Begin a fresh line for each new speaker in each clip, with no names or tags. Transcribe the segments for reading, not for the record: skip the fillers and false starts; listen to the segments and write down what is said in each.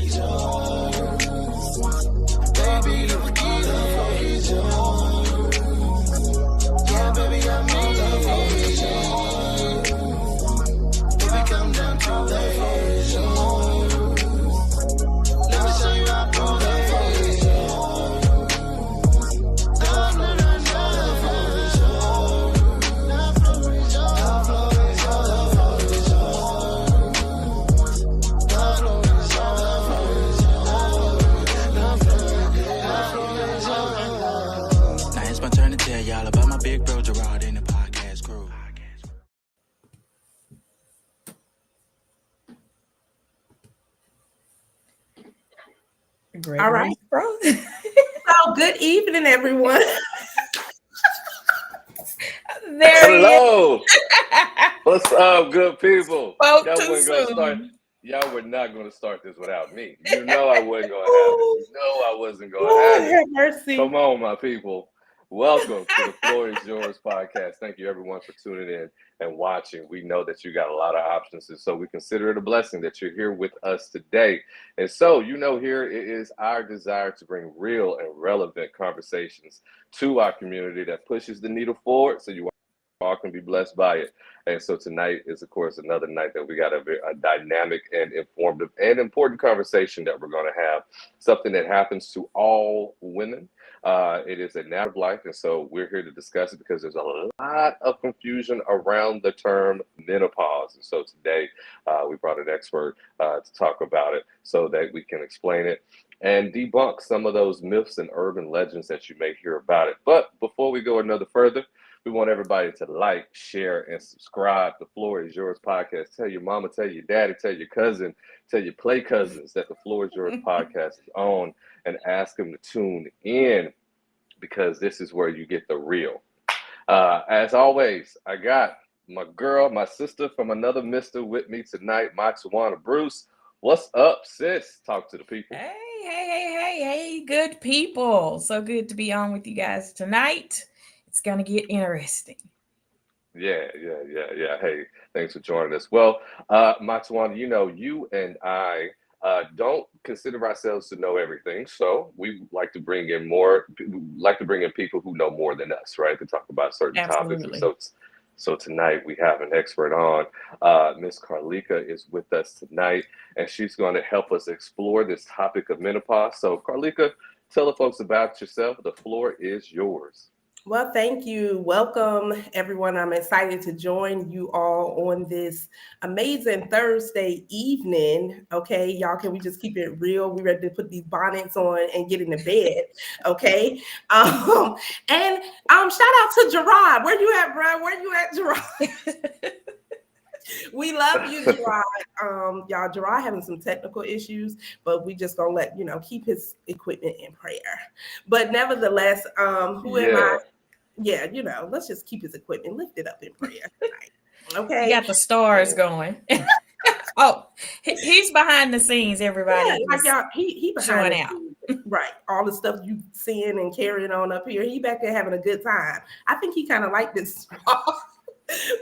is yours. Baby, the floor is yours. Yeah, baby, I mean the floor is yours. Baby, come down to the floor is yours. Let me show you how to the floor is yours. The floor is yours. The floor is yours. The floor is yours. The floor is yours. The floor is yours. Now it's my turn to tell y'all about my big bro Gerard in the podcast crew.
Great.
All right,
bro.
So good evening, everyone.
There he is.
Hello. What's up, good people?
Spoke
Y'all
too
wasn't gonna
soon.
start. Y'all were not gonna start this without me. You know I wasn't gonna have it. You know I wasn't gonna
Lord
have
have
it.
mercy.
Come on, my people. Welcome to the Floor is Yours podcast. Thank you everyone for tuning in and watching. We know that you got a lot of options, and so we consider it a blessing that you're here with us today. And so, here it is our desire to bring real and relevant conversations to our community that pushes the needle forward so you all can be blessed by it. And so tonight is, of course, another night that we got a dynamic and informative and important conversation that we're going to have, something that happens to all women. It is a matter of life, and so we're here to discuss it because there's a lot of confusion around the term menopause. And so today we brought an expert to talk about it so that we can explain it and debunk some of those myths and urban legends that you may hear about it. But before we go another further, we want everybody to like, share, and subscribe. The Floor is Yours podcast. Tell your mama, tell your daddy, tell your cousin, tell your play cousins that the Floor is Yours podcast is on, and ask them to tune in because this is where you get the real. As always, I got my girl, my sister from another mister with me tonight, my Tawana Bruce. What's up, sis? Talk to the people.
Hey, good people. So good to be on with you guys tonight. It's going to get interesting.
Yeah. Hey, thanks for joining us. Well, Matsuwana, you and I don't consider ourselves to know everything, so we like to bring in people who know more than us, right? To talk about certain topics. And so tonight we have an expert on. Miss Carleeka is with us tonight, and she's going to help us explore this topic of menopause. So, Carleeka, tell the folks about yourself. The floor is yours.
Well, thank you. Welcome, everyone. I'm excited to join you all on this amazing Thursday evening. Okay, y'all, can we just keep it real? We ready to put these bonnets on and get into bed. Okay. And shout out to Gerard. Where you at, bro? Where you at, Gerard? We love you, Gerard. Y'all, Gerard having some technical issues, but we just gonna let keep his equipment in prayer. But nevertheless, who am I? Yeah, let's just keep his equipment lifted up in prayer tonight. Okay.
You got the stars going. Oh, he's behind the scenes, everybody.
Yeah, like y'all, he behind
showing out.
Right. All the stuff you seeing and carrying on up here. He back there having a good time. I think he kind of liked this.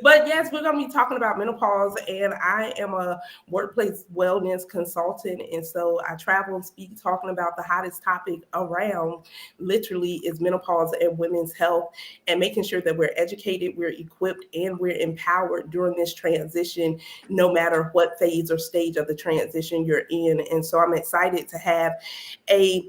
But yes, we're going to be talking about menopause, and I am a workplace wellness consultant. And so I travel and speak talking about the hottest topic around literally is menopause and women's health, and making sure that we're educated, we're equipped, and we're empowered during this transition, no matter what phase or stage of the transition you're in. And so I'm excited to have a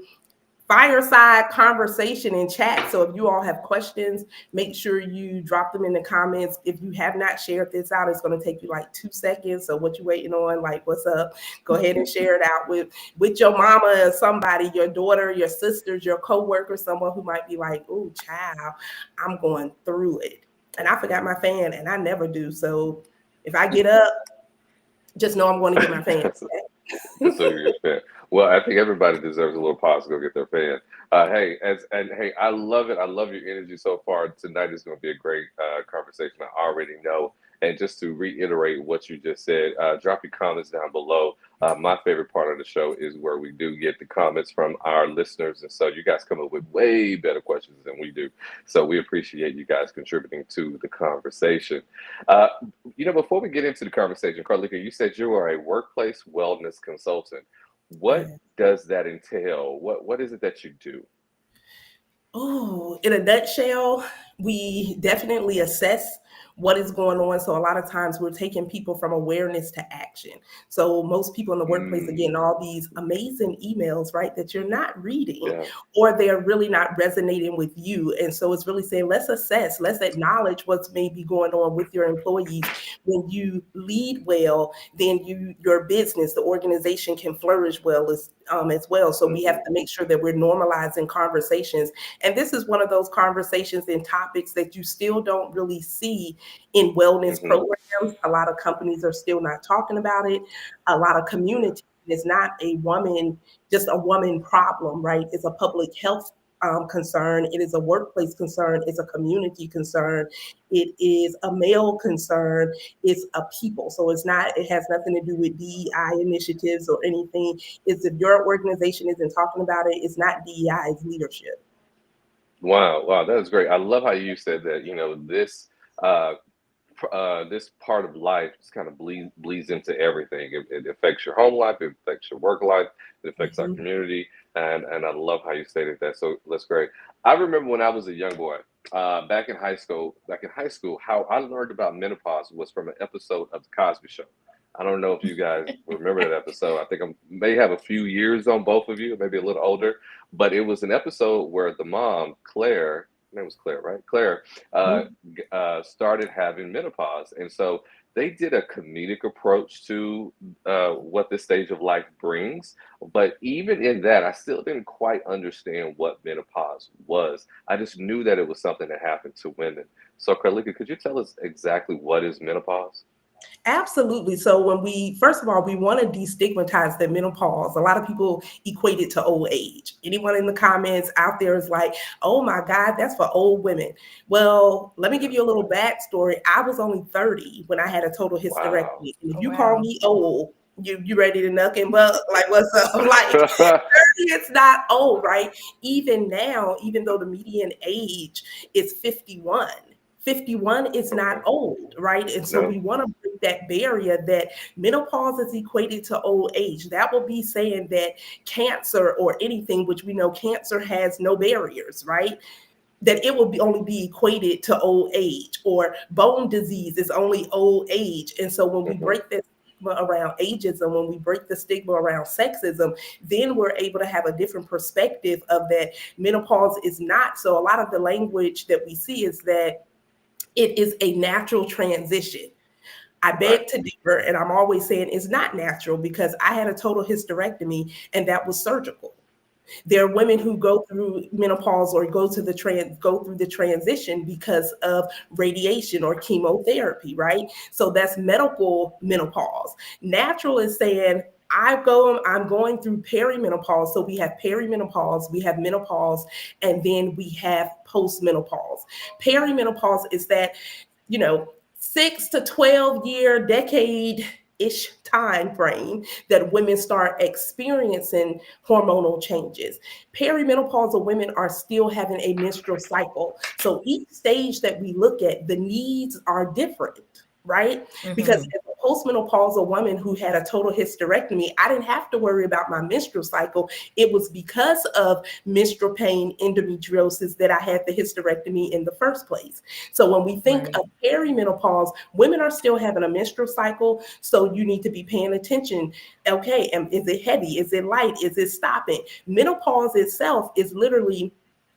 fireside conversation in chat. So if you all have questions, make sure you drop them in the comments. If you have not shared this out, it's going to take you like 2 seconds. So what you waiting on? Like, what's up? Go ahead and share it out with your mama or somebody, your daughter, your sisters, your coworker, someone who might be like, oh, child, I'm going through it. And I forgot my fan, and I never do. So if I get up, just know I'm going to get my fan.
Well, I think everybody deserves a little pause to go get their fan. Hey, I love it. I love your energy so far. Tonight is going to be a great conversation. I already know. And just to reiterate what you just said, drop your comments down below. My favorite part of the show is where we do get the comments from our listeners. And so you guys come up with way better questions than we do. So we appreciate you guys contributing to the conversation. Before we get into the conversation, Carleeka, you said you are a workplace wellness consultant. What does that entail? What is it that you do?
Oh, in a nutshell, we definitely assess what is going on. So a lot of times we're taking people from awareness to action. So most people in the workplace are getting
Mm,
all these amazing emails, right, that you're not reading,
yeah.
or they're really not resonating with you. And so it's really saying, let's assess, let's acknowledge what's maybe going on with your employees. When you lead well, then your business, the organization can flourish well as well. So we have
Hmm.
to make sure that we're normalizing conversations, and this is one of those conversations and topics that you still don't really see in wellness
Hmm.
programs. A lot of companies are still not talking about it. A lot of
Yeah.
communities, it's not just a woman problem, right? It's a public health concern. It is a workplace concern. It's a community concern. It is a male concern. It's a people. So it has nothing to do with DEI initiatives or anything. It's if your organization isn't talking about it, it's not DEI, it's leadership.
Wow, wow, that was great. I love how you said that, this uh this part of life just kind of bleeds into everything. It affects your home life, it affects your work life, it affects our
Mhm.
community, and I love how you stated that. So that's great. I remember when I was a young boy, back in high school. How I learned about menopause was from an episode of the Cosby Show. I don't know if you guys remember that episode. I think I may have a few years on both of you, maybe a little older, but it was an episode where the mom, Claire, her name was Claire, right? Claire, uh, started having menopause. And so they did a comedic approach to what this stage of life brings. But even in that, I still didn't quite understand what menopause was. I just knew that it was something that happened to women. So, Carleeka, could you tell us exactly what is menopause?
Absolutely. So first of all, we want to destigmatize the menopause. A lot of people equate it to old age. Anyone in the comments out there is like, oh my God, that's for old women. Well, let me give
Yeah.
you a little backstory. I was only 30 when I had a total
Wow.
hysterectomy. And if
Oh,
you call
wow.
me old, you ready to knuck and buck? Like, what's up? Like, 30, it's not old, right? Even now, even though the median age is 51, 51 is not
Okay.
old, right? And so
No.
we want to break that barrier that menopause is equated to old age. That will be saying that cancer or anything, which we know cancer has no barriers, right? That it will only be equated to old age, or bone disease is only old age. And so when we
Hmm.
break that stigma around ageism, when we break the stigma around sexism, then we're able to have a different perspective of that menopause is not. So a lot of the language that we see is that it is a natural transition. I
Right.
beg to differ, and I'm always saying it's not natural because I had a total hysterectomy and that was surgical. There are women who go through menopause or go through the transition because of radiation or chemotherapy, right? So that's medical menopause. Natural is saying I'm going through perimenopause. So we have perimenopause, we have menopause, and then we have postmenopause. Perimenopause is that, you know, 6 to 12 year decade ish time frame that women start experiencing hormonal changes. Perimenopausal women are still having a menstrual cycle. So each stage that we look at, the needs are different, right? Because
Hmm.
as a postmenopausal woman who had a total hysterectomy, I didn't have to worry about my menstrual cycle. It was because of menstrual pain, endometriosis, that I had the hysterectomy in the first place. So when we think
Right.
of perimenopause, women are still having a menstrual cycle. So you need to be paying attention. Okay, and is it heavy? Is it light? Is it stopping? Menopause itself is literally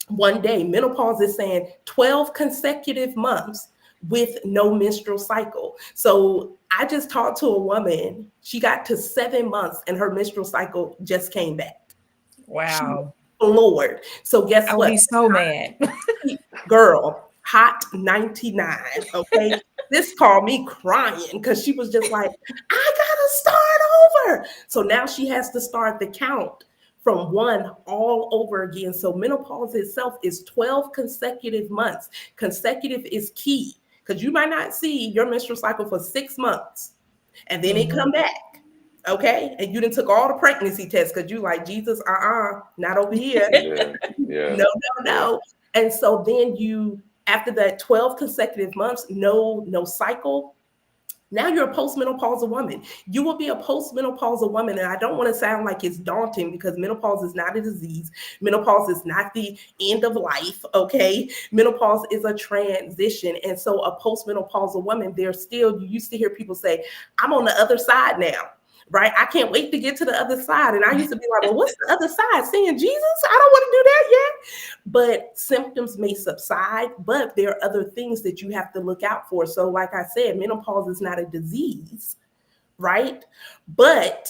one day. Menopause is saying 12 consecutive months with no menstrual cycle. So I just talked to a woman. She got to 7 months and her menstrual cycle just came back. She was
Wow.
floored. So guess
I would
what?
be so mad.
Girl, hot 99. Okay. This called me crying because she was just like, I gotta start over. So now she has to start the count from one all over again. So menopause itself is 12 consecutive months. Consecutive is key because you might not see your menstrual cycle for 6 months and then it
Hmm.
come back. Okay. And you done took all the pregnancy tests because you like, Jesus, not over here.
Yeah. Yeah.
No, no,
Yeah.
no. And so then after that 12 consecutive months, no cycle, Now you're a postmenopausal woman. You will be a postmenopausal woman. And I don't want to sound like it's daunting, because menopause is not a disease. Menopause is not the end of life, okay? Menopause is a transition. And so a postmenopausal woman, you used to hear people say, I'm on the other side now. Right? I can't wait to get to the other side. And I used to be like, well, what's the other side? Seeing Jesus? I don't want to do that yet. But symptoms may subside, but there are other things that you have to look out for. So like I said, menopause is not a disease, right? But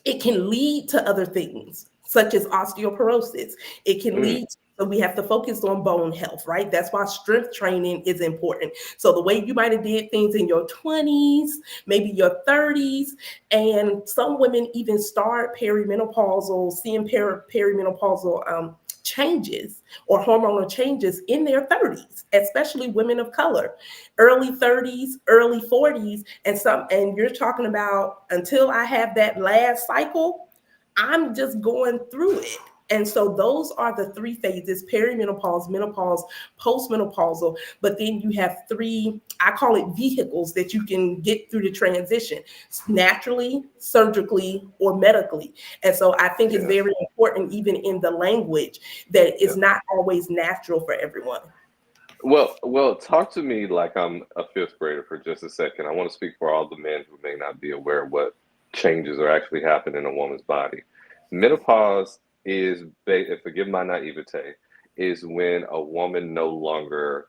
it can lead to other things, such as osteoporosis. It can lead to, so we have to focus on bone health, right? That's why strength training is important. So the way you might have did things in your 20s, maybe your 30s, and some women even start seeing perimenopausal changes or hormonal changes in their 30s, especially women of color, early 30s, early 40s, and you're talking about, until I have that last cycle, I'm just going through it. And so those are the three phases: perimenopause, menopause, postmenopausal. But then you have three, I call it vehicles, that you can get through the transition: naturally, surgically, or medically. And so I think it's very important, even in the language, that it's not always natural for everyone.
Well, talk to me like I'm a fifth grader for just a second. I want to speak for all the men who may not be aware of what changes are actually happening in a woman's body. Menopause is, forgive my naivete, is when a woman no longer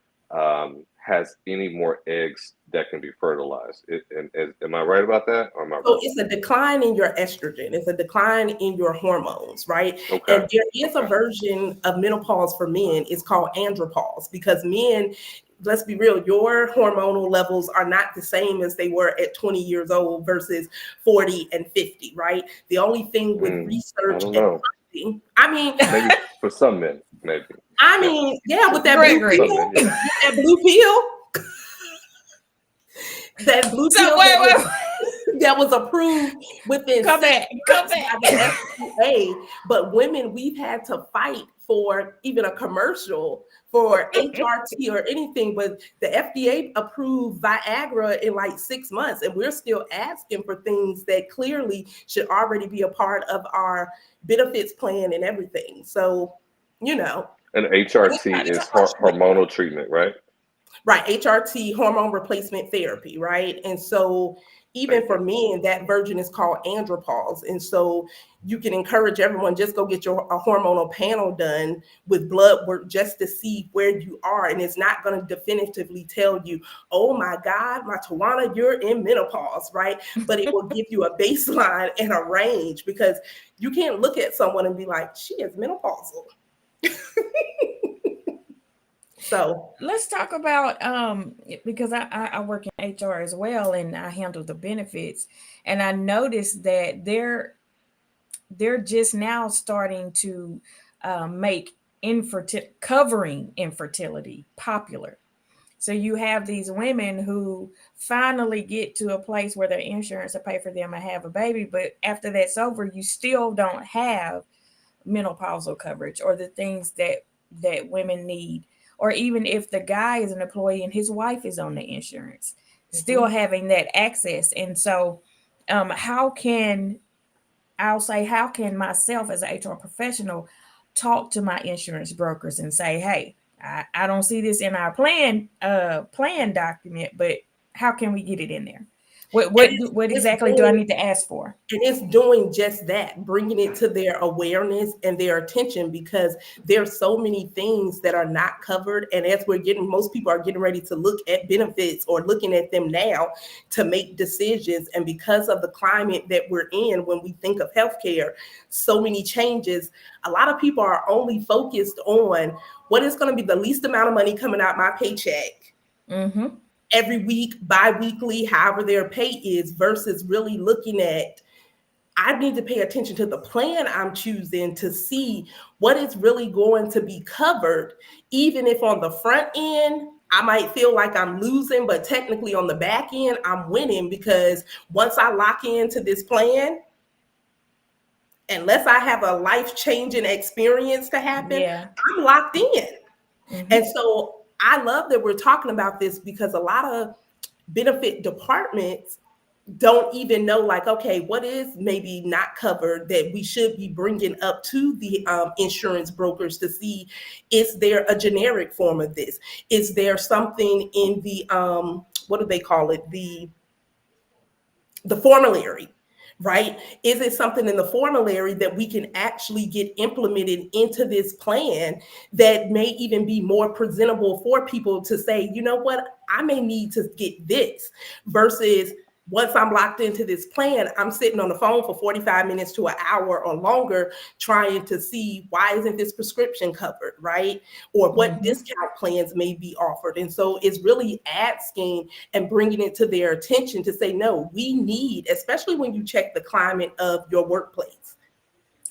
has any more eggs that can be fertilized. Am I right about that, or am I wrong?
So it's a decline in your estrogen. It's a decline in your hormones, right?
Okay.
And there is a version of menopause for men. It's called andropause, because men, let's be real, your hormonal levels are not the same as they were at 20 years old versus 40 and 50, right? The only thing with research and funding,
maybe for some men, maybe.
With that blue pill, that blue pill that was approved within
come back.
by the FDA. But women, we've had to fight for even a commercial for HRT or anything, but the FDA approved Viagra in like 6 months, and we're still asking for things that clearly should already be a part of our benefits plan and everything. So,
And HRT is hormonal treatment, right?
Right, HRT, hormone replacement therapy, right? And so even for men, that version is called andropause. And so you can encourage everyone, just go get a hormonal panel done with blood work just to see where you are. And it's not going to definitively tell you, oh my God, my Tawana, you're in menopause, right? But it will give you a baseline and a range, because you can't look at someone and be like, she is menopausal. So
let's talk about because I work in HR as well, and I handle the benefits, and I noticed that they're just now starting to make covering infertility popular. So you have these women who finally get to a place where their insurance will pay for them to have a baby, but after that's over, you still don't have menopausal coverage or the things that women need. Or even if the guy is an employee and his wife is on the insurance, still having that access. And so how can myself as an HR professional talk to my insurance brokers and say, hey, I don't see this in our plan document, but how can we get it in there? What exactly do I need to ask for?
And it's doing just that, bringing it to their awareness and their attention, because there's so many things that are not covered. And as most people are getting ready to look at benefits or looking at them now to make decisions. And because of the climate that we're in, when we think of healthcare, so many changes, a lot of people are only focused on what is going to be the least amount of money coming out my paycheck. Every week, bi-weekly, however their pay is, versus really looking at, I need to pay attention to the plan I'm choosing to see what is really going to be covered, even if on the front end, I might feel like I'm losing, but technically on the back end, I'm winning, because once I lock into this plan, unless I have a life-changing experience to happen, I'm locked in. And so I love that we're talking about this, because a lot of benefit departments don't even know, like, okay, what is maybe not covered that we should be bringing up to the insurance brokers to see, is there a generic form of this? Is there something in the what do they call it, the formulary, right? Is it something in the formulary that we can actually get implemented into this plan that may even be more presentable for people to say, you know what, I may need to get this, versus once I'm locked into this plan, I'm sitting on the phone for 45 minutes to an hour or longer trying to see, why isn't this prescription covered, right? Or what discount plans may be offered. And so it's really asking and bringing it to their attention to say, no, we need, especially when you check the climate of your workplace.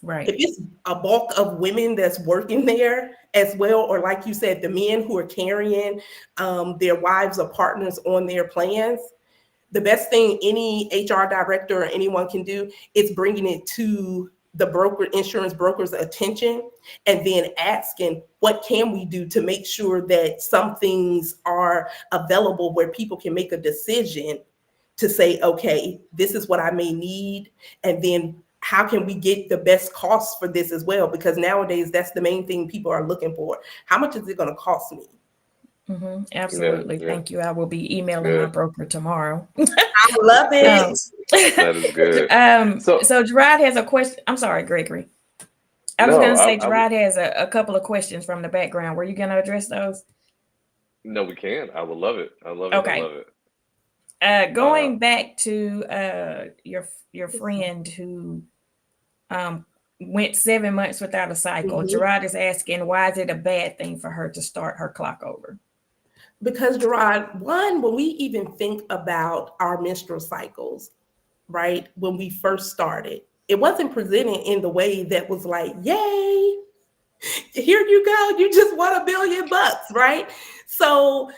Right.
If it's a bulk of women that's working there as well, or like you said, the men who are carrying their wives or partners on their plans, the best thing any HR director or anyone can do is bringing it to the insurance broker's attention, and then asking, what can we do to make sure that some things are available where people can make a decision to say, okay, this is what I may need. And then how can we get the best cost for this as well? Because nowadays, that's the main thing people are looking for. How much is it going to cost me?
Absolutely.
Yeah.
Thank you. I will be emailing my broker tomorrow.
I love it.
That is good.
So Gerard has a question. I'm sorry, Gregory. I was going to say Gerard has a couple of questions from the background. Were you going to address those?
No, we can. I would love it. I love it.
Okay.
I love it.
Going back to your friend who went 7 months without a cycle, Gerard is asking, why is it a bad thing for her to start her clock over?
Because, Gerard, one, when we even think about our menstrual cycles, right, when we first started, it wasn't presented in the way that was like, yay, here you go, you just won $1 billion, right? So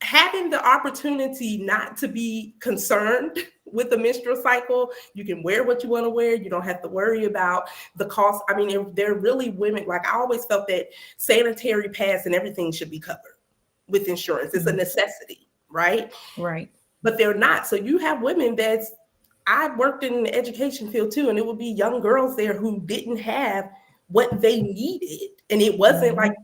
having the opportunity not to be concerned with the menstrual cycle, you can wear what you want to wear. You don't have to worry about the cost. I mean, they're really women. Like, I always felt that sanitary pads and everything should be covered with insurance. It's a necessity, right?
Right.
But they're not. So you have women I worked in the education field too, and it would be young girls there who didn't have what they needed. And it wasn't like,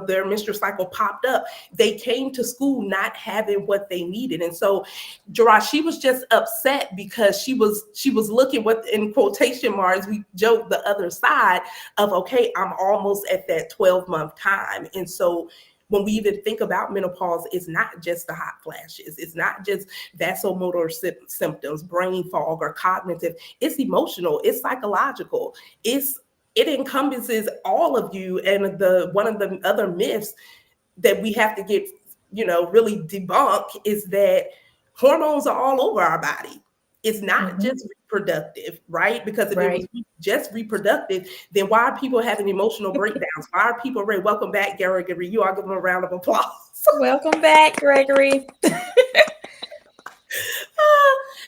their menstrual cycle popped up. They came to school not having what they needed. And so, Gerard, she was just upset because she was looking, what in quotation marks, we joke, the other side of, okay, I'm almost at that 12-month time. And so when we even think about menopause, it's not just the hot flashes. It's not just vasomotor symptoms, brain fog, or cognitive. It's emotional. It's psychological. It encompasses all of you. And one of the other myths that we have to get, really debunk is that hormones are all over our body. It's not just reproductive, right? Because if it was just reproductive, then why are people having emotional breakdowns? Why are people ready? Welcome back, Gregory. You all give them a round of applause.
Welcome back, Gregory.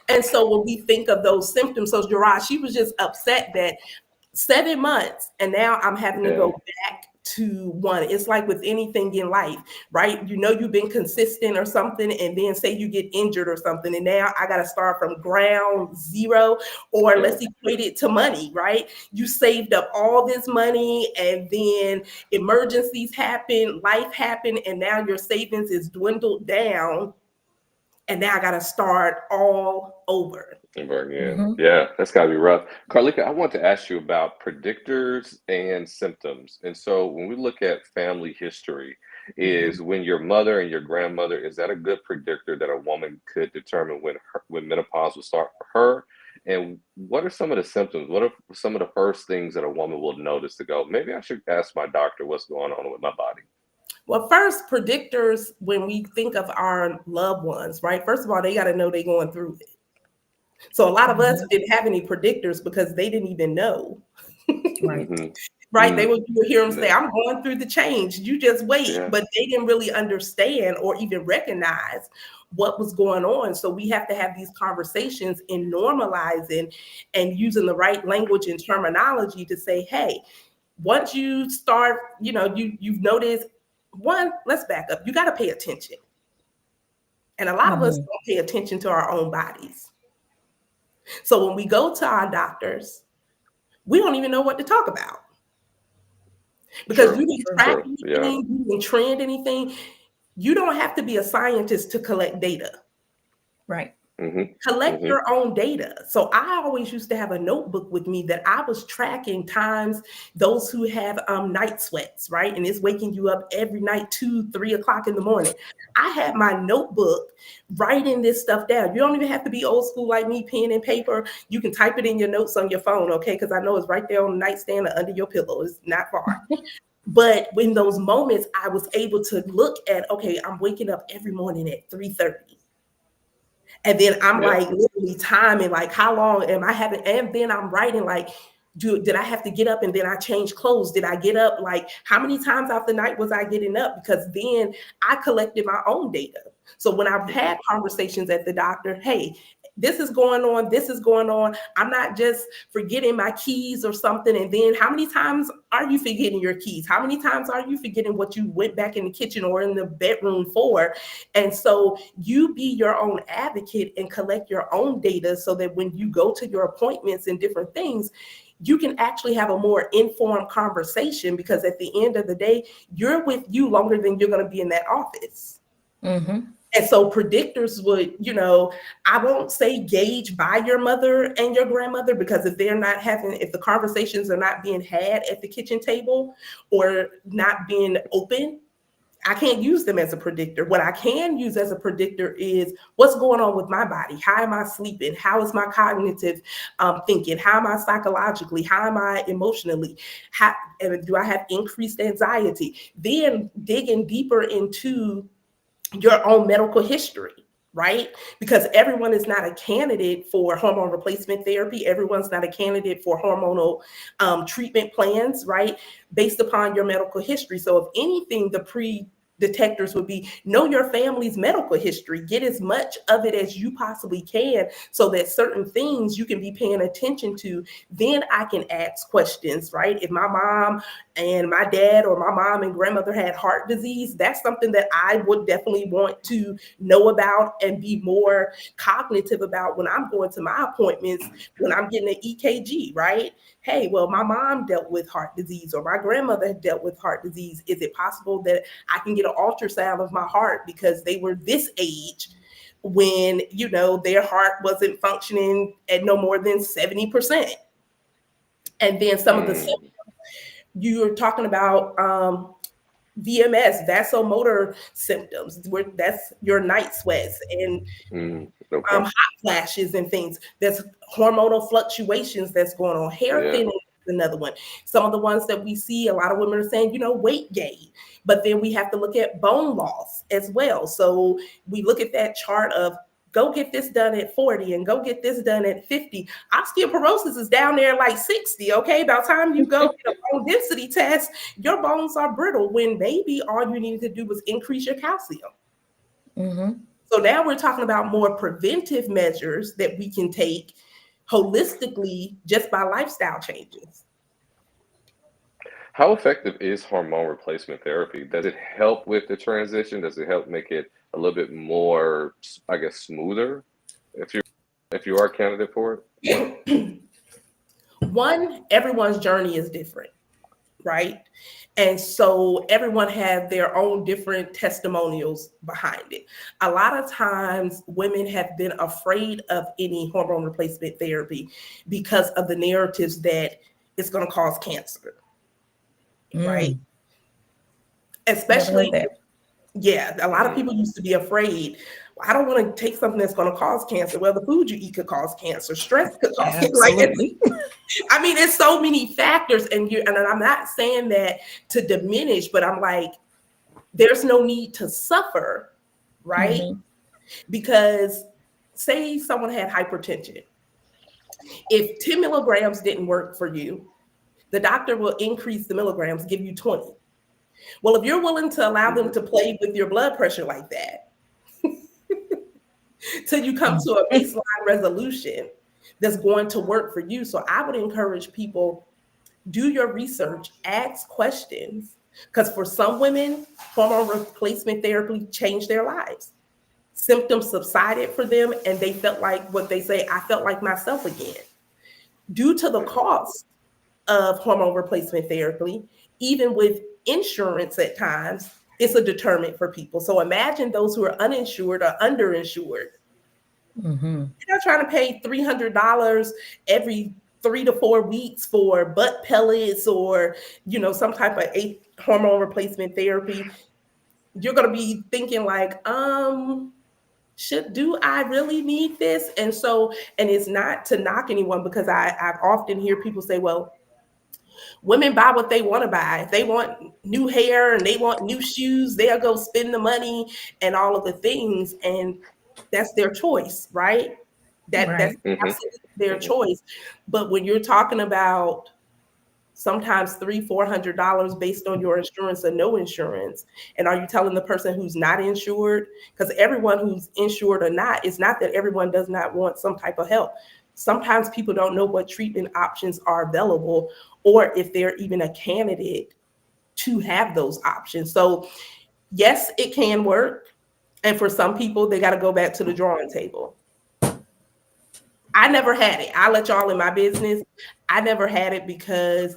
And so when we think of those symptoms, so Gerard, she was just upset that 7 months, and now I'm having to go back to one. It's like with anything in life, right? You've been consistent or something, and then say you get injured or something, and now I got to start from ground zero. Or let's equate it to money, right? You saved up all this money, and then emergencies happen, life happened, and now your savings is dwindled down, and now I got to start all over.
Yeah, that's got to be rough. Carleeka, I want to ask you about predictors and symptoms. And so when we look at family history, is when your mother and your grandmother, is that a good predictor that a woman could determine when menopause will start for her? And what are some of the symptoms? What are some of the first things that a woman will notice to go, maybe I should ask my doctor what's going on with my body?
Well, first, predictors, when we think of our loved ones, right? First of all, they got to know they're going through it. So a lot of us didn't have any predictors because they didn't even know.
Right.
Right. You would hear them say, I'm going through the change. You just wait. Yeah. But they didn't really understand or even recognize what was going on. So we have to have these conversations in normalizing and using the right language and terminology to say, hey, once you start, you've noticed, one, let's back up. You got to pay attention. And a lot of us don't pay attention to our own bodies. So when we go to our doctors, we don't even know what to talk about. Because you didn't track anything, you didn't trend anything. You don't have to be a scientist to collect data.
Right.
Collect your own data. So I always used to have a notebook with me that I was tracking times those who have night sweats, right? And it's waking you up every night, 2, 3 o'clock in the morning. I had my notebook writing this stuff down. You don't even have to be old school like me, pen and paper. You can type it in your notes on your phone, okay? Because I know it's right there on the nightstand or under your pillow. It's not far. But in those moments, I was able to look at, okay, I'm waking up every morning at 3:30. And then I'm like literally timing, like how long am I having? And then I'm writing like, did I have to get up and then I changed clothes? Did I get up? Like how many times out the night was I getting up? Because then I collected my own data. So when I've had conversations at the doctor, hey, this is going on, this is going on. I'm not just forgetting my keys or something. And then how many times are you forgetting your keys? How many times are you forgetting what you went back in the kitchen or in the bedroom for? And so you be your own advocate and collect your own data so that when you go to your appointments and different things, you can actually have a more informed conversation, because at the end of the day, you're with you longer than you're going to be in that office. And so predictors would, I won't say gauge by your mother and your grandmother, because if the conversations are not being had at the kitchen table or not being open, I can't use them as a predictor. What I can use as a predictor is what's going on with my body. How am I sleeping? How is my cognitive thinking? How am I psychologically? How am I emotionally? And do I have increased anxiety? Then digging deeper into your own medical history, right? Because everyone is not a candidate for hormone replacement therapy. Everyone's not a candidate for hormonal treatment plans, right? Based upon your medical history. So if anything, the detectors would be know your family's medical history, get as much of it as you possibly can so that certain things you can be paying attention to. Then I can ask questions, right? If my mom and my dad or my mom and grandmother had heart disease, that's something that I would definitely want to know about and be more cognitive about when I'm going to my appointments, when I'm getting an EKG, right? Hey, well, my mom dealt with heart disease or my grandmother dealt with heart disease. Is it possible that I can get an ultrasound of my heart because they were this age when, their heart wasn't functioning at no more than 70%? And then some of the symptoms you're talking about, VMS, vasomotor symptoms, where that's your night sweats and hot flashes and things. There's hormonal fluctuations that's going on. Hair thinning is another one. Some of the ones that we see, a lot of women are saying, weight gain. But then we have to look at bone loss as well. So we look at that chart of go get this done at 40 and go get this done at 50. Osteoporosis is down there like 60, okay? By the time you go get a bone density test, your bones are brittle when maybe all you needed to do was increase your calcium. So now we're talking about more preventive measures that we can take holistically just by lifestyle changes.
How effective is hormone replacement therapy? Does it help with the transition? Does it help make it a little bit more, I guess, smoother if you are a candidate for it?
One, everyone's journey is different, right? And so everyone has their own different testimonials behind it. A lot of times women have been afraid of any hormone replacement therapy because of the narratives that it's going to cause cancer, right? Especially, a lot of people used to be afraid. I don't want to take something that's going to cause cancer. Well, the food you eat could cause cancer. Stress could cause cancer. I mean, it's so many factors, and I'm not saying that to diminish, but I'm like, there's no need to suffer, right? Because say someone had hypertension. If 10 milligrams didn't work for you, the doctor will increase the milligrams, give you 20. Well, if you're willing to allow them to play with your blood pressure like that, till you come to a baseline resolution that's going to work for you. So I would encourage people, do your research, ask questions, because for some women, hormone replacement therapy changed their lives. symptoms subsided for them and they felt like what they say, I felt like myself again. Due to the cost of hormone replacement therapy, even with insurance at times, it's a deterrent for people. So imagine those who are uninsured or underinsured.
Mm-hmm.
You're not trying to pay $300 every 3 to 4 weeks for butt pellets or, some type of hormone replacement therapy. You're going to be thinking like, do I really need this? And it's not to knock anyone, because I've often hear people say, well, women buy what they want to buy. If they want new hair and they want new shoes, they'll go spend the money and all of the things. And that's their choice, right? That's
Right.
absolutely their choice. But when you're talking about sometimes $300-400 based on your insurance or no insurance, and are you telling the person who's not insured? Because everyone who's insured or not, it's not that everyone does not want some type of help. Sometimes people don't know what treatment options are available, or if they're even a candidate to have those options. So yes, it can work, and for some people they got to go back to the drawing table. I never had it. I'll let y'all in my business. I never had it because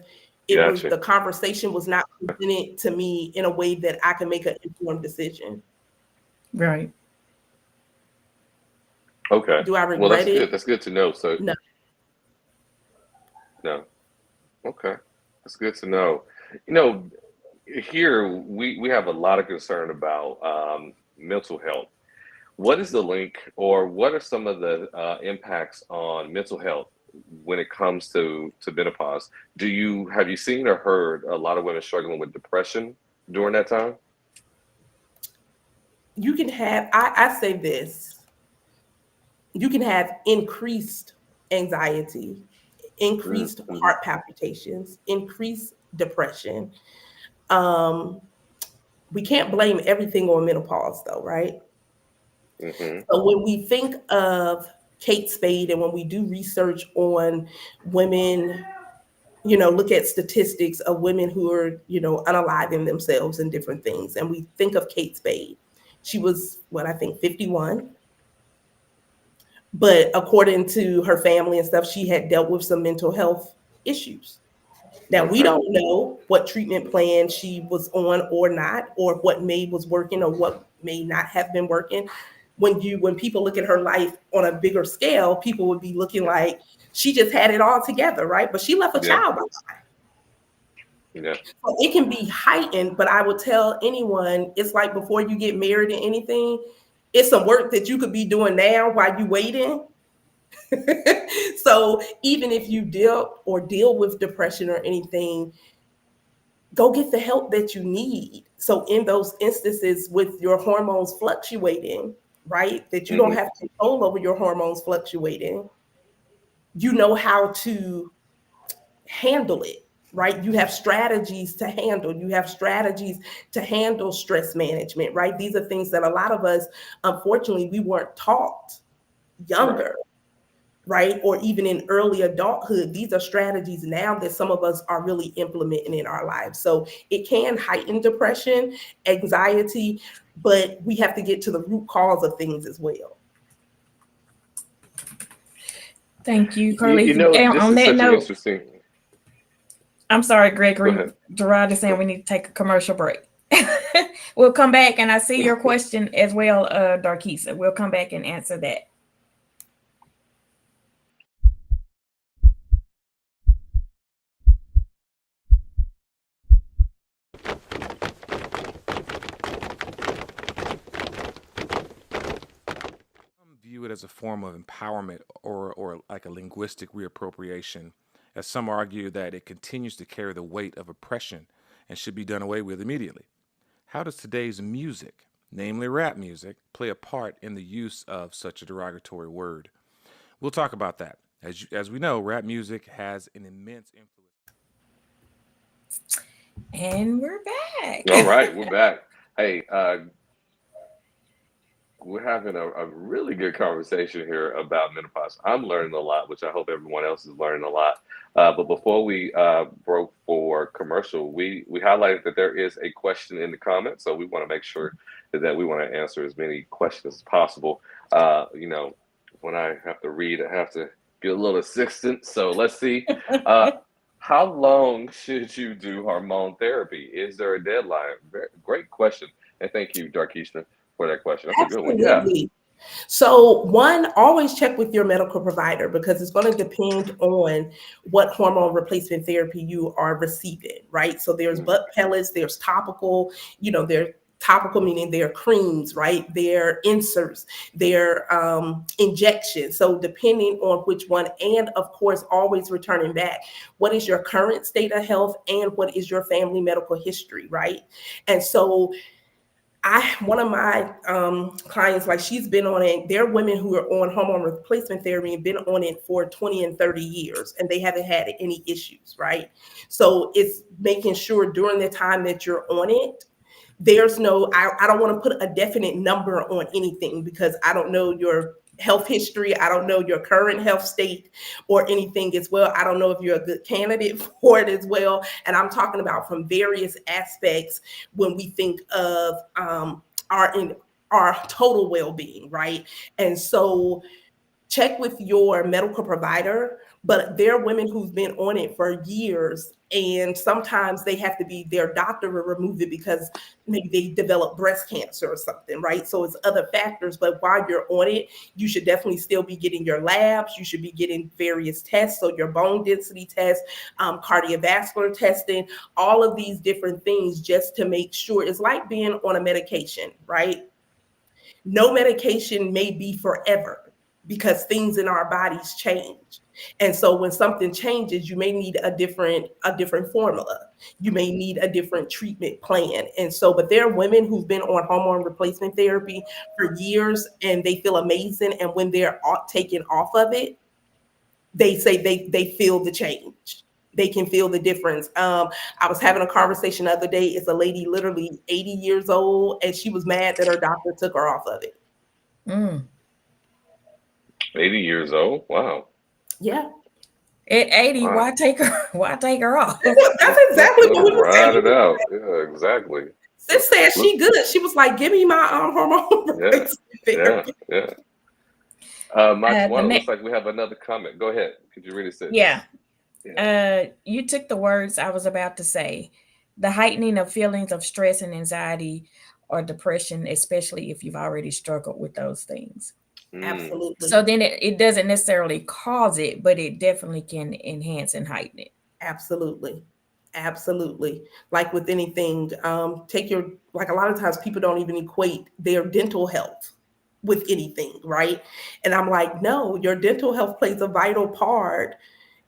Gotcha.
the conversation was not presented to me in a way that I can make an informed decision.
Right.
Okay.
Do I
Well, that's
regret
good.
it?
That's good to know. So
No.
no. Okay. That's good to know. Here we have a lot of concern about mental health. What is the link, or what are some of the impacts on mental health when it comes to menopause? Have you seen or heard a lot of women struggling with depression during that time?
You can have, I say this, you can have increased anxiety, increased
Mm-hmm.
heart palpitations, increased depression. Um, we can't blame everything on menopause though, right?
Mm-hmm.
So when we think of Kate Spade, and when we do research on women, look at statistics of women who are, unaliving themselves and different things. And we think of Kate Spade. She was, I think 51. But according to her family and stuff, she had dealt with some mental health issues. Now, we
Okay.
don't know what treatment plan she was on or not, or what may was working or what may not have been working. When people look at her life on a bigger scale, people would be looking like she just had it all together, right? But she left a
Yeah.
child behind.
Yeah.
So it can be heightened, but I would tell anyone, it's like before you get married or anything, it's some work that you could be doing now while you waiting. So even if you deal with depression or anything, go get the help that you need. So in those instances with your hormones fluctuating, right, that you don't
Mm-hmm.
have control over your hormones fluctuating, you know how to handle it, right? You have strategies to handle. You have strategies to handle stress management, right? These are things that a lot of us, unfortunately, we weren't taught younger. Right? Or even in early adulthood, these are strategies now that some of us are really implementing in our lives. So it can heighten depression, anxiety, but we have to get to the root cause of things as well.
Thank you, Carleeka. And
This
on
is
that
such an
note,
interesting.
I'm sorry,
Go
Gregory.
ahead.
Gerard is saying we need to take a commercial break. We'll come back, and I see your question as well, Darkisa. We'll come back and answer that.
View it as a form of empowerment or like a linguistic reappropriation, as some argue that it continues to carry the weight of oppression and should be done away with immediately. How does today's music, namely rap music, play a part in the use of such a derogatory word? We'll talk about that. As we know, rap music has an immense influence.
And we're back.
All right, we're back. Hey, we're having a really good conversation here about menopause. I'm learning a lot, which I hope everyone else is learning a lot. But before we broke for commercial, we highlighted that there is a question in the comments, so we want to make sure that we want to answer as many questions as possible. You know, when I have to read, I have to get a little assistance. So let's see. How long should you do hormone therapy? Is there a deadline? Great question. And thank you, Darkishna, for that question. That's a good one. Yeah.
Absolutely. So, one, always check with your medical provider because it's going to depend on what hormone replacement therapy you are receiving, right? So, there's
Mm,
butt pellets, there's topical, they're topical meaning they're creams, right? They're inserts, they're injections. So, depending on which one, and of course, always returning back, what is your current state of health and what is your family medical history, right? And so, one of my clients, like she's been on it. There are women who are on hormone replacement therapy and been on it for 20 and 30 years, and they haven't had any issues, right? So it's making sure during the time that you're on it, there's no, I don't want to put a definite number on anything because I don't know your health history. I don't know your current health state or anything as well. I don't know if you're a good candidate for it as well. And I'm talking about from various aspects when we think of our total well-being, right? And so check with your medical provider, but there are women who've been on it for years, and sometimes they have to be, their doctor will remove it because maybe they develop breast cancer or something, right? So it's other factors, but while you're on it, you should definitely still be getting your labs. You should be getting various tests, so your bone density test, cardiovascular testing, all of these different things just to make sure. It's like being on a medication, right? No medication may be forever because things in our bodies change. And so when something changes, you may need a different formula. You may need a different treatment plan. And so, but there are women who've been on hormone replacement therapy for years and they feel amazing. And when they're taken off of it, they say they feel the change. They can feel the difference. I was having a conversation the other day. It's a lady literally 80 years old, and she was mad that her doctor took her off of it.
Mm.
80 years old. Wow.
Yeah.
At 80,
Wow.
why take her off?
That's exactly what we were
Ride
saying.
it out. Yeah, exactly.
Sis said she good. She was like, give me my hormone
Yeah.
replacement
Yeah.
therapy.
Yeah.
The
Mach1, it
ne-
looks like we have another comment. Go ahead. Could you read it? Sis?
yeah.
Yeah.
You took the words I was about to say. The heightening of feelings of stress and anxiety or depression, especially if you've already struggled with those things.
Absolutely.
So then it doesn't necessarily cause it, but it definitely can enhance and heighten it.
Absolutely. Absolutely. Like with anything, like a lot of times people don't even equate their dental health with anything, right? And I'm like, no, your dental health plays a vital part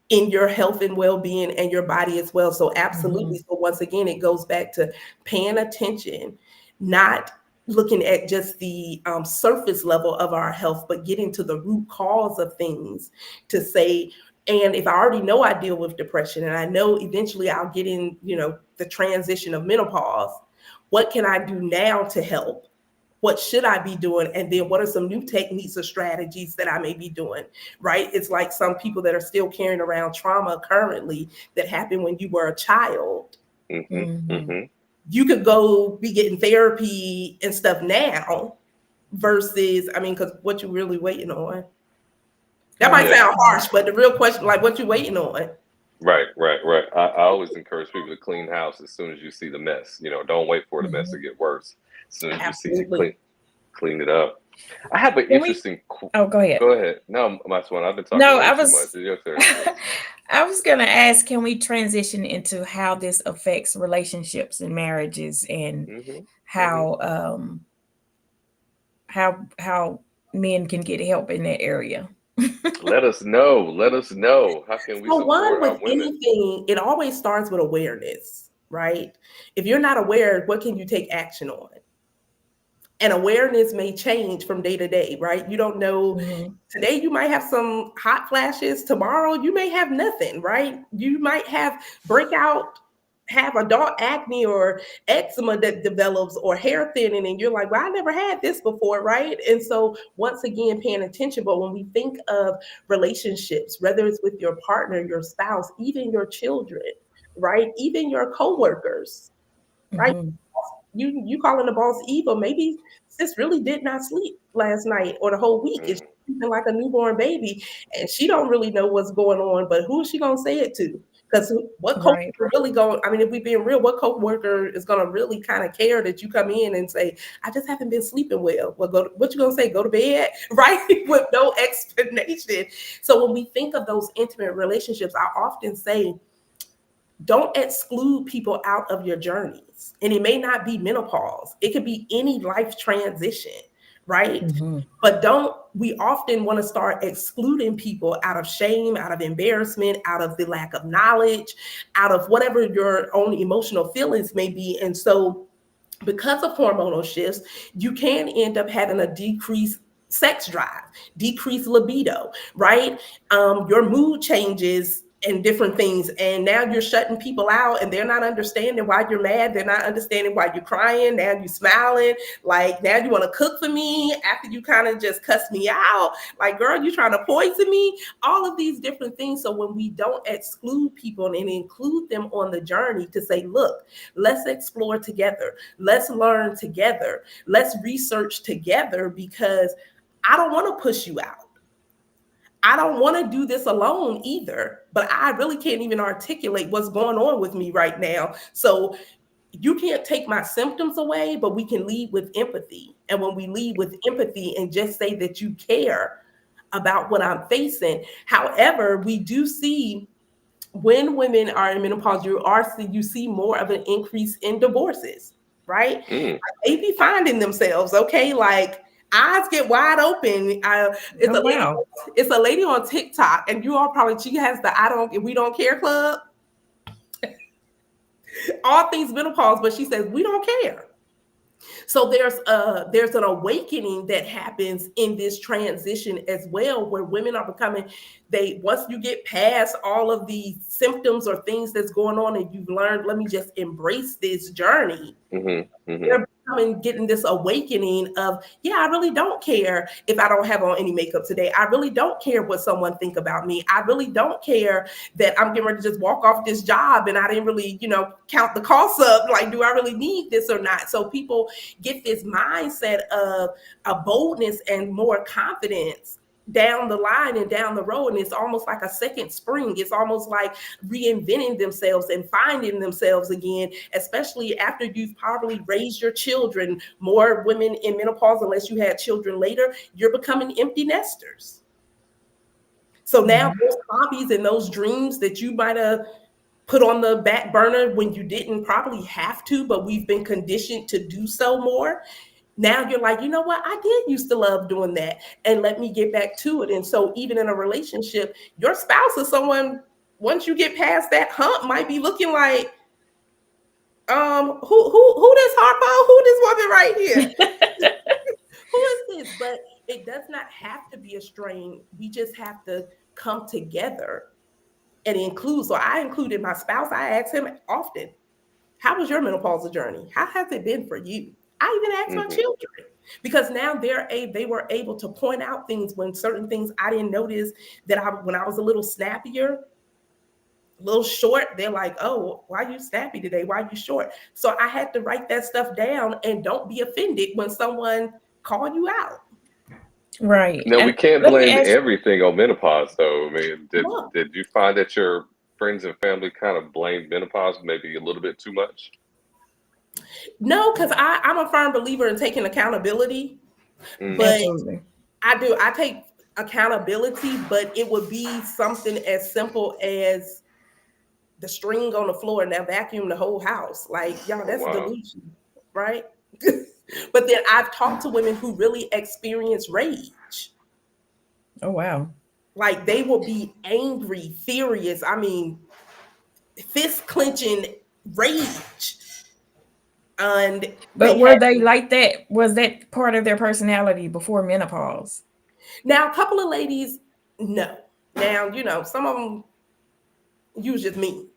in your health and well-being and your body as well. So absolutely. So once again, it goes back to paying attention, not looking at just the surface level of our health, but getting to the root cause of things to say, and if I already know I deal with depression and I know eventually I'll get in, the transition of menopause, what can I do now to help? What should I be doing? And then what are some new techniques or strategies that I may be doing, right? It's like some people that are still carrying around trauma currently that happened when you were a child. You could go be getting therapy and stuff now versus, because what you really waiting on? That might sound harsh, but the real question, like what you waiting on?
Right. I always encourage people to clean house as soon as you see the mess. Don't wait for the mess to get worse. As soon as you see it, clean it up. I have an interesting.
Go ahead.
Go ahead. No, Mach1, I've been talking too much. It's your turn.
I was gonna ask, can we transition into how this affects relationships and marriages, and how men can get help in that area?
Let us know. How can we support our women?
Anything, it always starts with awareness, right? If you're not aware, what can you take action on? And awareness may change from day to day, right? You don't know. Today you might have some hot flashes. Tomorrow you may have nothing, right? You might have breakout have adult acne or eczema that develops or hair thinning, and you're like, well, I never had this before, right? And so once again, paying attention. But when we think of relationships, whether it's with your partner, your spouse, even your children, right, even your coworkers, right,
Mhm.
you calling the boss evil, maybe sis really did not sleep last night or the whole week, and
Mm.
she's sleeping like a newborn baby, and she don't really know what's going on, but who is she gonna say it to? Because what
Right.
coworker really going, I mean, if we being real, what coworker is gonna really kind of care that you come in and say, I just haven't been sleeping well? Well, what you gonna say, go to bed? Right, with no explanation. So when we think of those intimate relationships, I often say, don't exclude people out of your journeys. And it may not be menopause, it could be any life transition, right?
Mhm.
But don't, we often want to start excluding people out of shame, out of embarrassment, out of the lack of knowledge, out of whatever your own emotional feelings may be. And so, because of hormonal shifts, you can end up having a decreased sex drive, decreased libido, right? Your mood changes and different things. And now you're shutting people out and they're not understanding why you're mad. They're not understanding why you're crying. Now you're smiling. Like, now you want to cook for me after you kind of just cuss me out. Like, girl, you trying to poison me? All of these different things. So when we don't exclude people and include them on the journey to say, look, let's explore together. Let's learn together. Let's research together, because I don't want to push you out. I don't want to do this alone either, but I really can't even articulate what's going on with me right now. So you can't take my symptoms away, but we can lead with empathy. And when we lead with empathy and just say that you care about what I'm facing. However, we do see when women are in menopause, you see more of an increase in divorces, right?
Mm.
They be finding themselves, okay, like eyes get wide open. It's
Oh
a lady,
wow.
it's a lady on TikTok, and you all probably, she has the we don't care club, all things menopause, but she says we don't care. So there's an awakening that happens in this transition as well, where women are becoming, they, once you get past all of the symptoms or things that's going on and you've learned, let me just embrace this journey,
Mm-hmm. Mm-hmm.
they're becoming, getting this awakening of, yeah, I really don't care if I don't have on any makeup today. I really don't care what someone think about me. I really don't care that I'm getting ready to just walk off this job and I didn't really, count the costs up. Like, do I really need this or not? So people get this mindset of a boldness and more confidence down the line and down the road, and it's almost like a second spring. It's almost like reinventing themselves and finding themselves again, especially after you've probably raised your children. More women in menopause, unless you had children later, you're becoming empty nesters. So now
Mhm.
those hobbies and those dreams that you might have put on the back burner when you didn't probably have to, but we've been conditioned to do so more. Now you're like, you know what? I did used to love doing that, and let me get back to it. And so even in a relationship, your spouse is someone, once you get past that hump, might be looking like, who this Harpo? Who this woman right here? Who is this? But it does not have to be a strain. We just have to come together and include. So I included my spouse. I asked him often, how was your menopausal journey? How has it been for you? I even asked my
Mm-hmm.
children, because now they were able to point out things, when certain things I didn't notice, that when I was a little snappier, a little short, they're like, oh, why are you snappy today? Why are you short? So I had to write that stuff down, and don't be offended when someone call you out.
Right.
No, we
And
can't
let me
blame
ask.
everything on menopause, though. I mean, did
No,
did you find that your friends and family kind of blamed menopause maybe a little bit too much?
no, because I'm a firm believer in taking accountability,
Mm.
but
Absolutely.
I take accountability, but it would be something as simple as the string on the floor and now vacuum the whole house. Like, y'all,
Oh
that's
wow.
delusion, right?
Mm.
But then I've talked to women who really experience rage.
Oh wow.
Like, they will be angry, furious. I mean, fist clenching rage. And they
But were
had,
they like that? Was that part of their personality before menopause?
now a couple of ladies, no. Now, some of them, you was just mean.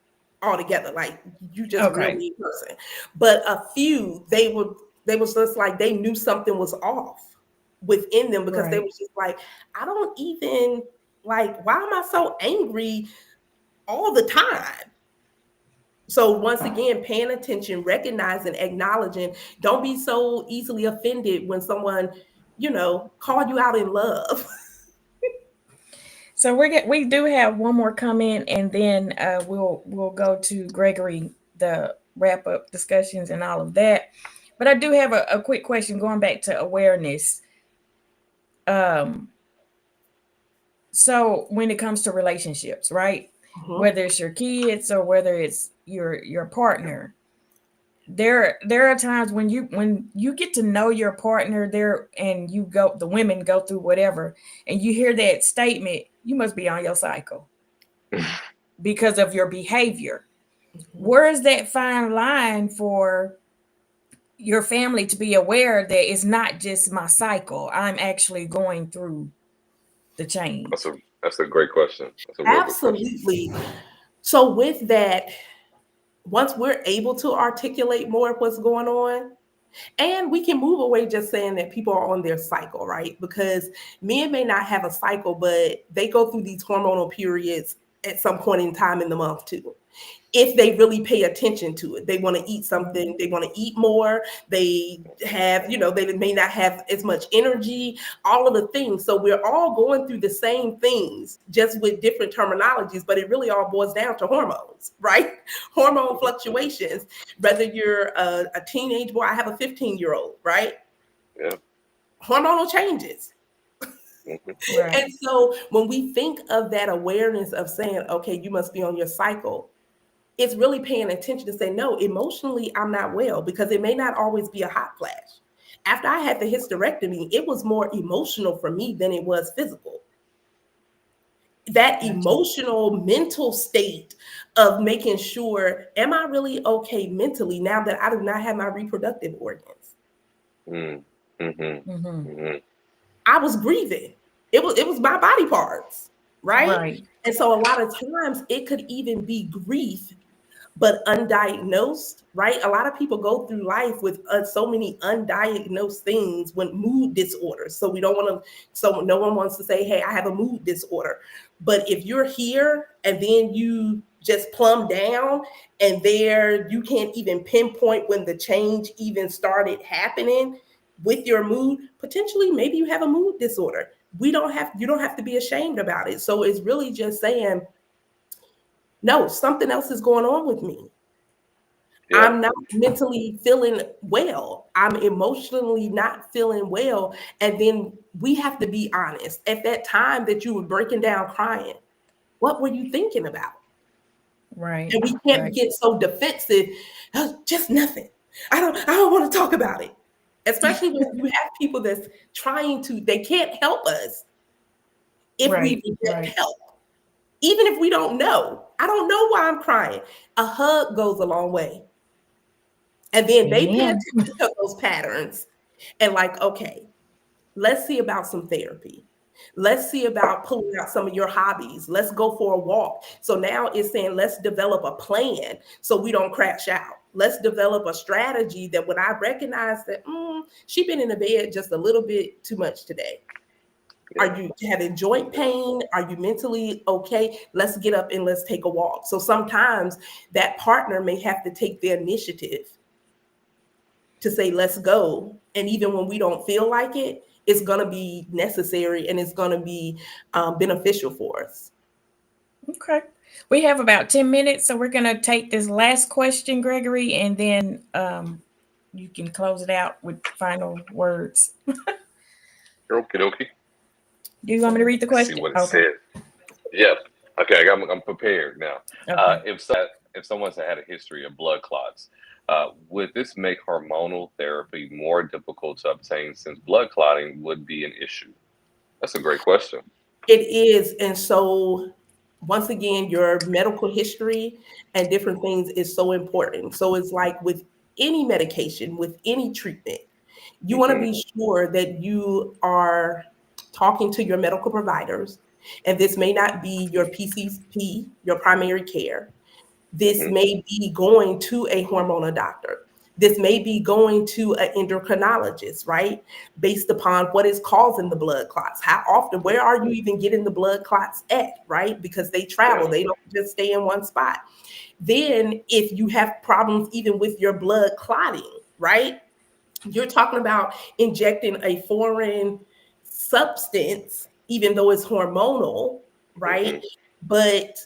altogether. Like you just a real
Okay.
mean person. But a few, they was just like they knew something was off within them because they
Right.
was just like, I don't even like, why am I so angry all the time? So once again, paying attention, recognizing, acknowledging, don't be so easily offended when someone, call you out in love.
So we do have one more comment, and then we'll go to Gregory, the wrap up discussions and all of that. But I do have a quick question going back to awareness. Um, so when it comes to relationships, right?
Mhm.
Whether it's your kids or whether it's your partner, there are times when you get to know your partner there, and the women go through whatever, and you hear that statement, you must be on your cycle because of your behavior.
Mhm.
Where is that fine line for your family to be aware that it's not just my cycle, I'm actually going through the
That's
change?
a great question. That's a real good question.
Absolutely. So with that, once we're able to articulate more of what's going on, and we can move away just saying that people are on their cycle, right? Because men may not have a cycle, but they go through these hormonal periods at some point in time in the month too. If they really pay attention to it, they want to eat something, they want to eat more, they have, they may not have as much energy, all of the things. So we're all going through the same things, just with different terminologies, but it really all boils down to hormones, right? Hormone fluctuations, whether you're a teenage boy, I have a 15-year-old, right?
Yeah.
Hormonal changes.
Mhm.
Right.
And so when we think of that awareness of saying, okay, you must be on your cycle, it's really paying attention to say, no, emotionally, I'm not well, because it may not always be a hot flash. After I had the hysterectomy, it was more emotional for me than it was physical. That
Gotcha.
emotional, mental state of making sure, am I really okay mentally now that I do not have my reproductive organs?
Mm. Mhm.
Mm-hmm.
Mhm.
I was grieving. It was my body parts, right?
Right.
And so a lot of times it could even be grief but undiagnosed, right? A lot of people go through life with so many undiagnosed things, when mood disorders. So we don't want to, so no one wants to say, hey, I have a mood disorder. But if you're here and then you just plumb down, and there you can't even pinpoint when the change even started happening with your mood, potentially maybe you have a mood disorder. You don't have to be ashamed about it. So it's really just saying, no, something else is going on with me.
Yeah.
I'm not mentally feeling well. I'm emotionally not feeling well. And then we have to be honest. At that time that you were breaking down crying, what were you thinking about?
Right.
And we can't
Right.
get so defensive. "Oh, just nothing. I don't want to talk about it." Especially when you have people that's trying to, they can't help us if we
Right.
reject
Right.
help. Even if we don't know. I don't know why I'm crying. A hug goes a long way. And then they pay
Amen.
attention to those patterns and like, okay, let's see about some therapy. Let's see about pulling out some of your hobbies. Let's go for a walk. So now it's saying, let's develop a plan so we don't crash out. Let's develop a strategy that when I recognize that she been in the bed just a little bit too much today.
Yeah.
Are you having joint pain? Are you mentally okay? Let's get up and let's take a walk. So sometimes that partner may have to take the initiative to say, let's go. And even when we don't feel like it, it's going to be necessary and it's going to be beneficial for us.
Okay. We have about 10 minutes, so we're going to take this last question, Gregory, and then you can close it out with final words.
Okie dokie.
Do you want me to read the
Let's see
question?
what it
Okay.
says. Yeah. Okay. I'm prepared now.
Okay.
If someone's had a history of blood clots, would this make hormonal therapy more difficult to obtain, since blood clotting would be an issue? That's a great question.
It is. And so, once again, your medical history and different things is so important. So, it's like with any medication, with any treatment, you want to
Hmm.
be sure that you are talking to your medical providers. And this may not be your PCP, your primary care. This may be going to a hormonal doctor. This may be going to an endocrinologist, right? Based upon what is causing the blood clots. How often, where are you even getting the blood clots at, right? Because they travel, they don't just stay in one spot. Then if you have problems even with your blood clotting, right? You're talking about injecting a foreign substance, even though it's hormonal, right? But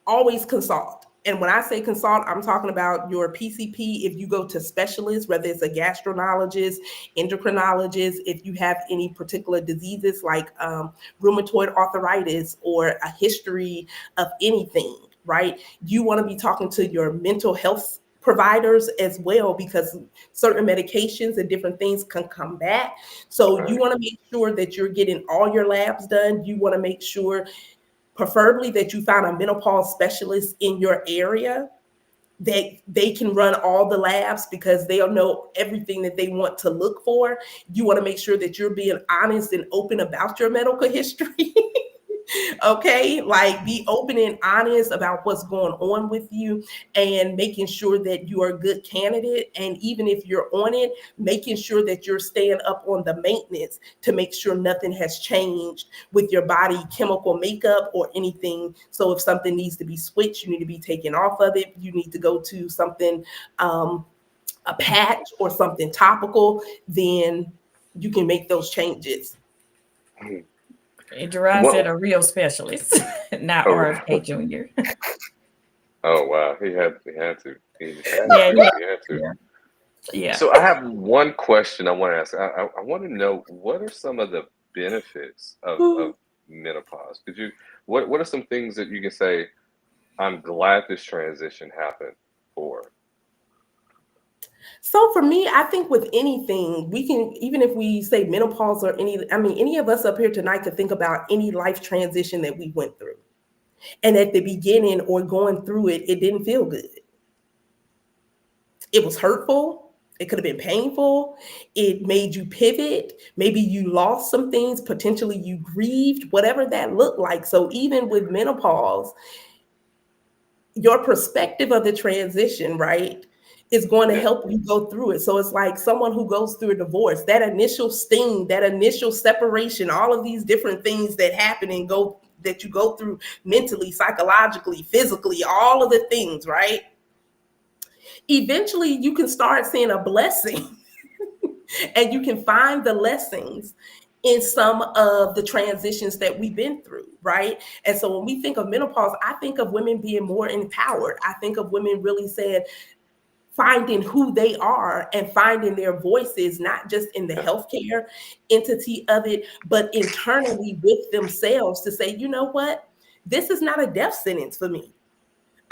always consult. And when I say consult, I'm talking about your PCP. If you go to specialists, whether it's a gastroenterologist, endocrinologist, if you have any particular diseases like rheumatoid arthritis or a history of anything, right? You want to be talking to your mental health providers as well, because certain medications and different things can come back. So you want to make sure that you're getting all your labs done. You want to make sure, preferably, that you find a menopause specialist in your area, that they can run all the labs because they'll know everything that they want to look for. You want to make sure that you're being honest and open about your medical history. Okay, like be open and honest about what's going on with you, and making sure that you are a good candidate. And even if you're on it, making sure that you're staying up on the maintenance to make sure nothing has changed with your body chemical makeup or anything. So if something needs to be switched, you need to be taken off of it. You need to go to something, a patch or something topical, then you can make those changes.
Jerron said a real specialist, not RFK Jr.
Oh wow, he had to. He had
Yeah,
to. He had to.
yeah.
So I have one question I want to ask. I want to know, what are some of the benefits of menopause? What are some things that you can say, I'm glad this transition happened for?
So for me, I think with anything, we can, even if we say menopause or any of us up here tonight could think about any life transition that we went through. And at the beginning or going through it, it didn't feel good. It was hurtful. It could have been painful. It made you pivot. Maybe you lost some things. Potentially you grieved, whatever that looked like. So even with menopause, your perspective of the transition, right, is going to help you go through it. So it's like someone who goes through a divorce, that initial sting, that initial separation, all of these different things that happen and that you go through mentally, psychologically, physically, all of the things, right? Eventually you can start seeing a blessing and you can find the lessons in some of the transitions that we've been through, right? And so when we think of menopause, I think of women being more empowered. I think of women really saying, finding who they are and finding their voices, not just in the healthcare entity of it, but internally with themselves, to say, you know what? This is not a death sentence for me.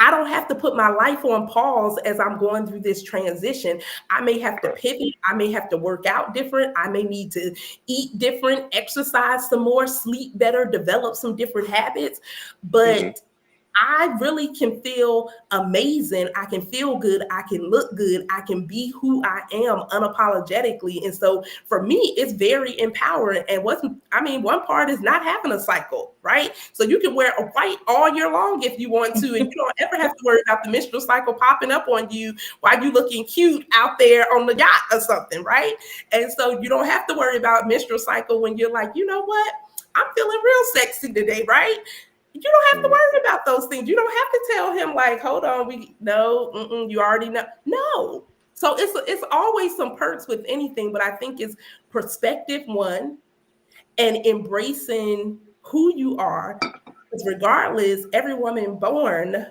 I don't have to put my life on pause as I'm going through this transition. I may have to pivot. I may have to work out different. I may need to eat different, exercise some more, sleep better, develop some different habits. But I really can feel amazing. I can feel good. I can look good. I can be who I am unapologetically. And so for me, it's very empowering. And one part is not having a cycle, right? So you can wear a white all year long if you want to, and you don't ever have to worry about the menstrual cycle popping up on you while you looking cute out there on the yacht or something, right? And so you don't have to worry about menstrual cycle when you're like, you know what? I'm feeling real sexy today, right? You don't have to worry about those things. You don't have to tell him like, hold on, you already know. No. So it's always some perks with anything, but I think it's perspective one, and embracing who you are. Because regardless, every woman born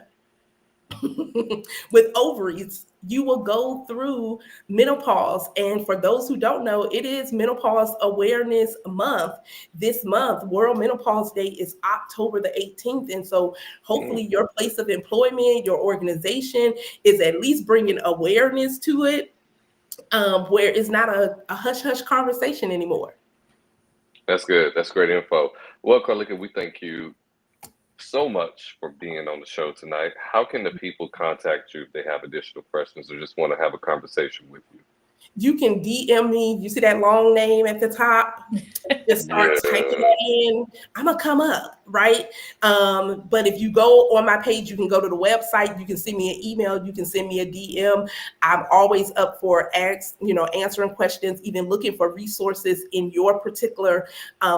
with ovaries, you will go through menopause. And for those who don't know, it is Menopause Awareness Month. This month, World Menopause Day, is October the 18th. And so hopefully your place of employment, your organization is at least bringing awareness to it, where it's not a hush-hush conversation anymore.
That's good. That's great info. Well, Carleeka, we thank you so much for being on the show tonight. How can the people contact you if they have additional questions or just want to have a conversation with you?
You can DM me. You see that long name at the top? Just start typing it in. I'm gonna come up, right? But if you go on my page, you can go to the website. You can send me an email. You can send me a DM. I'm always up for answering questions, even looking for resources in your particular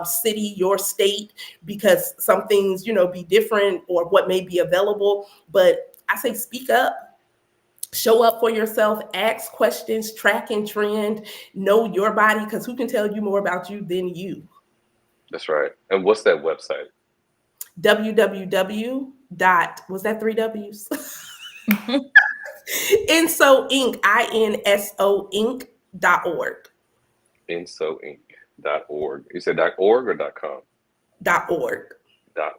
city, your state, because some things, be different or what may be available. But I say speak up. Show up for yourself, ask questions, track and trend, know your body, because who can tell you more about you than you?
That's right. And what's that website?
www. Was that 3 W's? Inso Inc. INSO Inc.org.
InsoInc.org. You said .org or .com?
.org.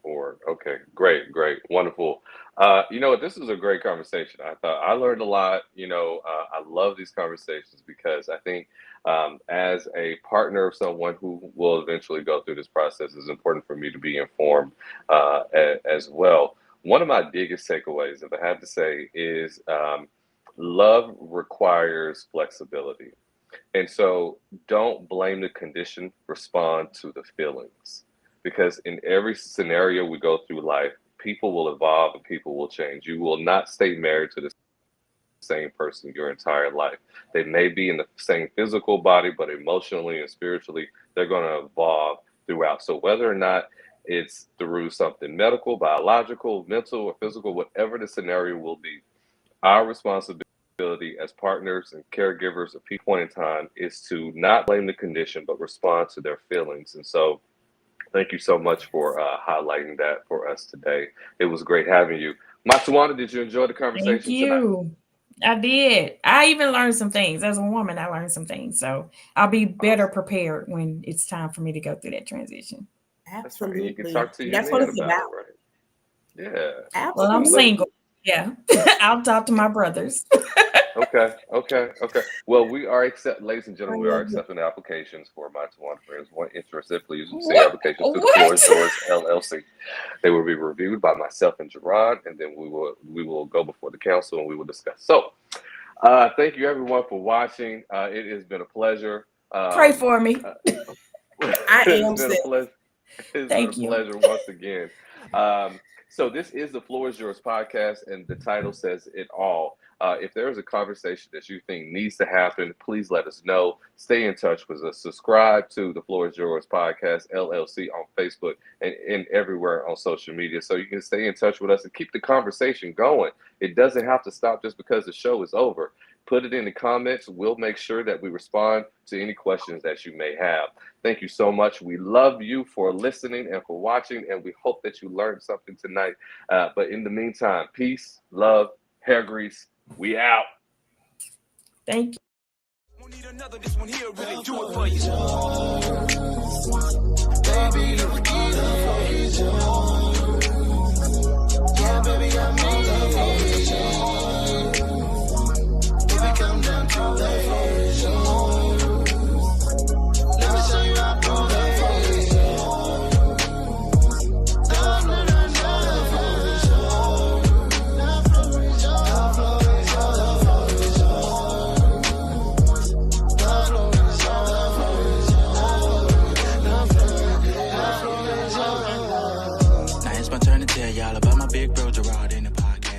.org. Okay, great, wonderful. This is a great conversation. I learned a lot. I love these conversations because I think as a partner of someone who will eventually go through this process, it's important for me to be informed as well. One of my biggest takeaways, if I had to say, is love requires flexibility. And so don't blame the condition, respond to the feelings. Because in every scenario we go through life, people will evolve and people will change. You will not stay married to the same person your entire life. They may be in the same physical body, but emotionally and spiritually, they're going to evolve throughout. So whether or not it's through something medical, biological, mental, or physical, whatever the scenario will be, our responsibility as partners and caregivers at a point in time is to not blame the condition, but respond to their feelings. And so thank you so much for highlighting that for us today. It was great having you. Matsuwana, did you enjoy the conversation
Thank you.
tonight?
I did. I even learned some things. As a woman, I learned some things. So I'll be better prepared when it's time for me to go through that transition.
Absolutely.
You can talk to your
That's
man
what it's
about
about.
it, right? Yeah.
Absolutely.
Well, I'm single. Yeah. I'll talk to my brothers.
Okay. Well, ladies and gentlemen, we are accepting applications for Matsuwana friends. One interested, please send applications to the Floor is Yours LLC. They will be reviewed by myself and Gerard, and then we will go before the council and we will discuss. So, thank you everyone for watching. It has been a pleasure.
Pray for me.
I am sick.
It's been a pleasure once again. So this is the Floor is Yours podcast, and the title says it all. If there is a conversation that you think needs to happen, please let us know. Stay in touch with us. Subscribe to the Floor is Yours podcast, LLC, on Facebook and everywhere on social media so you can stay in touch with us and keep the conversation going. It doesn't have to stop just because the show is over. Put it in the comments. We'll make sure that we respond to any questions that you may have. Thank you so much. We love you for listening and for watching, and we hope that you learned something tonight. But in the meantime, peace, love, hair grease. We out.
Thank you.
Won't need another, this one here really do it for you. Baby, yeah, baby, I'm in love. Baby, come down to the let me show you how to y'all about